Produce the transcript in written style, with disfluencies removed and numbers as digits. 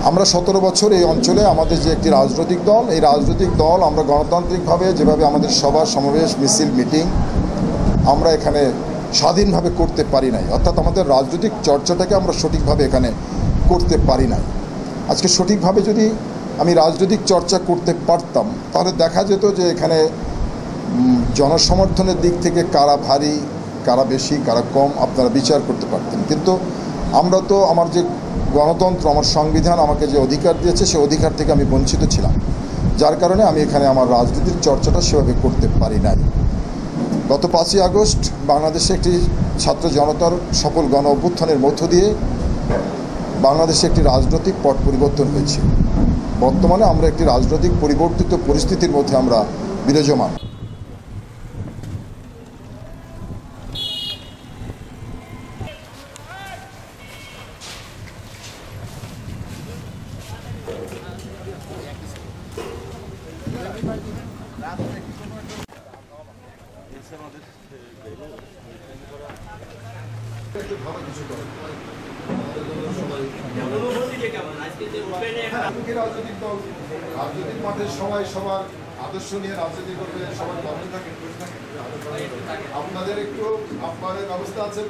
আমরা 17 বছর এই অঞ্চলে আমাদের যে একটি রাজনৈতিক দল, এই রাজনৈতিক দল আমরা গণতান্ত্রিকভাবে যেভাবে আমাদের সভা সমাবেশ মিছিল মিটিং আমরা এখানে স্বাধীনভাবে করতে পারি নাই, অর্থাৎ আমাদের রাজনৈতিক চর্চাটাকে আমরা সঠিকভাবে এখানে করতে পারি নাই। আজকে সঠিকভাবে যদি আমি রাজনৈতিক চর্চা করতে পারতাম তাহলে দেখা যেত যে এখানে জনসমর্থনের দিক থেকে কারা ভারী, কারা বেশি, কারা কম আপনারা বিচার করতে পারতেন। কিন্তু আমরা তো আমার যে গণতন্ত্র, আমার সংবিধান আমাকে যে অধিকার দিয়েছে সেই অধিকার থেকে আমি বঞ্চিত ছিলাম, যার কারণে আমি এখানে আমার রাজনীতির চর্চাটা সেভাবে করতে পারি নাই। গত 5ই আগস্ট বাংলাদেশে একটি ছাত্র জনতার সফল গণ অভ্যুত্থানের মধ্য দিয়ে বাংলাদেশে একটি রাজনৈতিক পট পরিবর্তন হয়েছে। বর্তমানে আমরা একটি রাজনৈতিক পরিবর্তিত পরিস্থিতির মধ্যে আমরা বিরাজমান। রাজনৈতিক মাঠে সবাই সবার আদর্শ নিয়ে রাজনীতি করবে, সবার কর্মী থাকে, আপনাদের একটু আপনাদের ব্যবস্থা আছে।